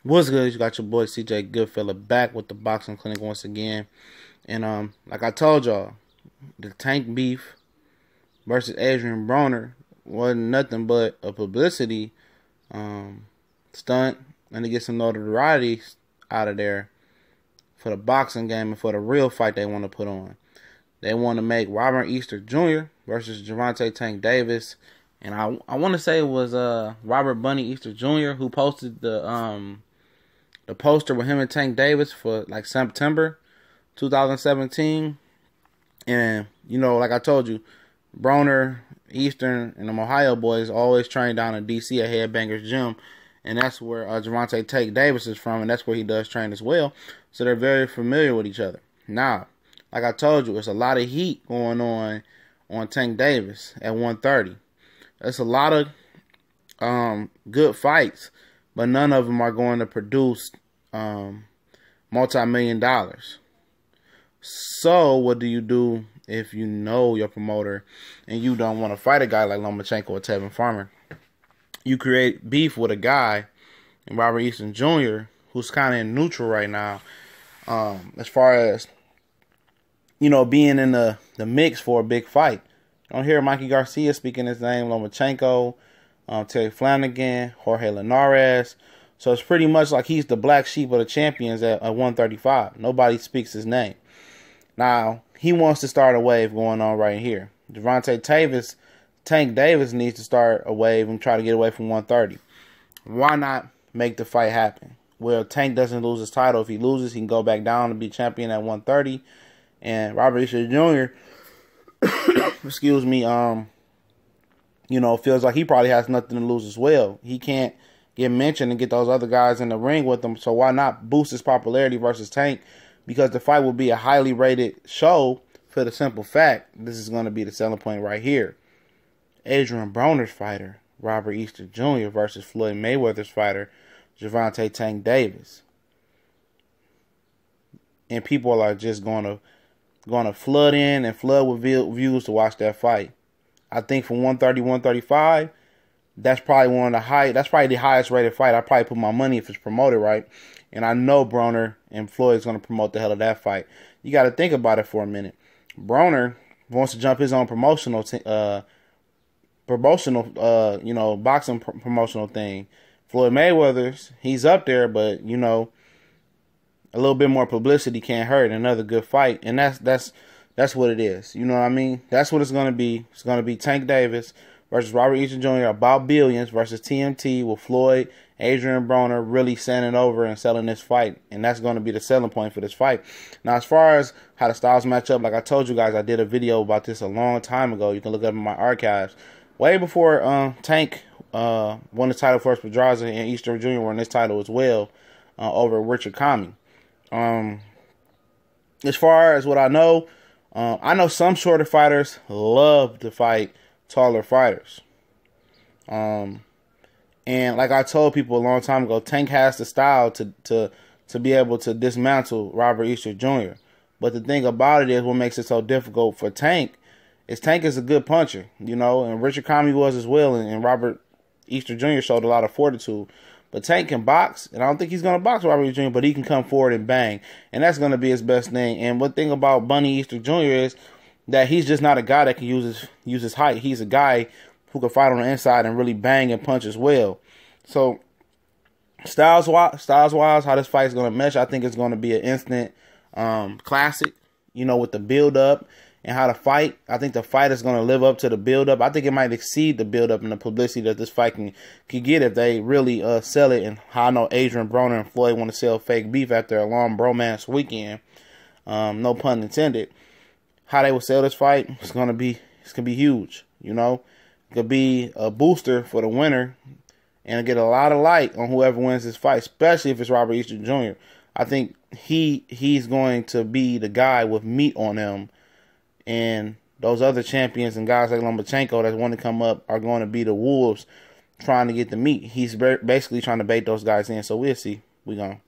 What's good? You got your boy CJ Goodfella back with the boxing clinic once again. And like I told y'all, the Tank beef versus Adrien Broner wasn't nothing but a publicity stunt and to get some notoriety out of there for the boxing game and for the real fight they want to put on. They want to make Robert Easter Jr. versus Gervonta Tank Davis. And I want to say it was Robert Bunny Easter Jr. who posted the poster with him and Tank Davis for like September 2017. And, you know, like I told you, Broner, Eastern, and the Ohio boys always train down in D.C. at Headbangers Gym. And that's where Gervonta Tank Davis is from, and that's where he does train as well. So they're very familiar with each other. Now, like I told you, it's a lot of heat going on Tank Davis at 130. It's a lot of good fights, but none of them are going to produce multi-million dollars. So what do you do if you know your promoter and you don't want to fight a guy like Lomachenko or Tevin Farmer? You create beef with a guy, Robert Easton Jr., who's kind of in neutral right now, as far as, you know, being in the mix for a big fight. You don't hear Mikey Garcia speaking his name, Lomachenko, Terry Flanagan, Jorge Linares. So it's pretty much like he's the black sheep of the champions at 135. Nobody speaks his name. Now, he wants to start a wave going on right here. Gervonta Tank Davis needs to start a wave and try to get away from 130. Why not make the fight happen? Well, Tank doesn't lose his title. If he loses, he can go back down and be champion at 130. And Robert Easter Jr., excuse me, you know, feels like he probably has nothing to lose as well. He can't get mentioned and get those other guys in the ring with him. So why not boost his popularity versus Tank? Because the fight will be a highly rated show for the simple fact, this is going to be the selling point right here. Adrien Broner's fighter, Robert Easter Jr. versus Floyd Mayweather's fighter, Gervonta Tank Davis. And people are just going to flood in and flood with views to watch that fight. I think from 130, 135, that's probably that's probably the highest rated fight. I probably put my money if it's promoted right. And I know Broner and Floyd's going to promote the hell of that fight. You got to think about it for a minute. Broner wants to jump his own promotional you know, boxing promotional thing. Floyd Mayweather's, he's up there, but, you know, a little bit more publicity can't hurt. Another good fight, and that's what it is. You know what I mean? That's what it's going to be. It's going to be Tank Davis versus Robert Easter Jr. about billions versus TMT with Floyd, Adrien Broner really standing over and selling this fight. And that's going to be the selling point for this fight. Now, as far as how the styles match up, like I told you guys, I did a video about this a long time ago. You can look up in my archives. Way before Tank won the title for Pedraza, and Easter Jr. won this title as well over Richard Comey. As far as what I know some shorter fighters love to fight taller fighters. And like I told people a long time ago, Tank has the style to be able to dismantle Robert Easter Jr. But the thing about it is, what makes it so difficult for Tank is a good puncher, you know, and Richard Comey was as well, and Robert Easter Jr. showed a lot of fortitude. But Tank can box, and I don't think he's going to box Robert Easter Jr., but he can come forward and bang, and that's going to be his best thing. And one thing about Bunny Easter Jr. is that he's just not a guy that can use his height. He's a guy who can fight on the inside and really bang and punch as well. So styles-wise, how this fight is going to mesh, I think it's going to be an instant classic, you know, with the build-up and how to fight. I think the fight is going to live up to the build-up. I think it might exceed the build-up and the publicity that this fight can get if they really sell it. And how I know Adrien Broner and Floyd want to sell fake beef after a long bromance weekend. No pun intended. How they will sell this fight, it's gonna be huge. You know, it could be a booster for the winner and get a lot of light on whoever wins this fight, especially if it's Robert Easter Jr. I think he's going to be the guy with meat on him. And those other champions and guys like Lomachenko that want to come up are going to be the wolves trying to get the meat. He's basically trying to bait those guys in. So we'll see. We gonna.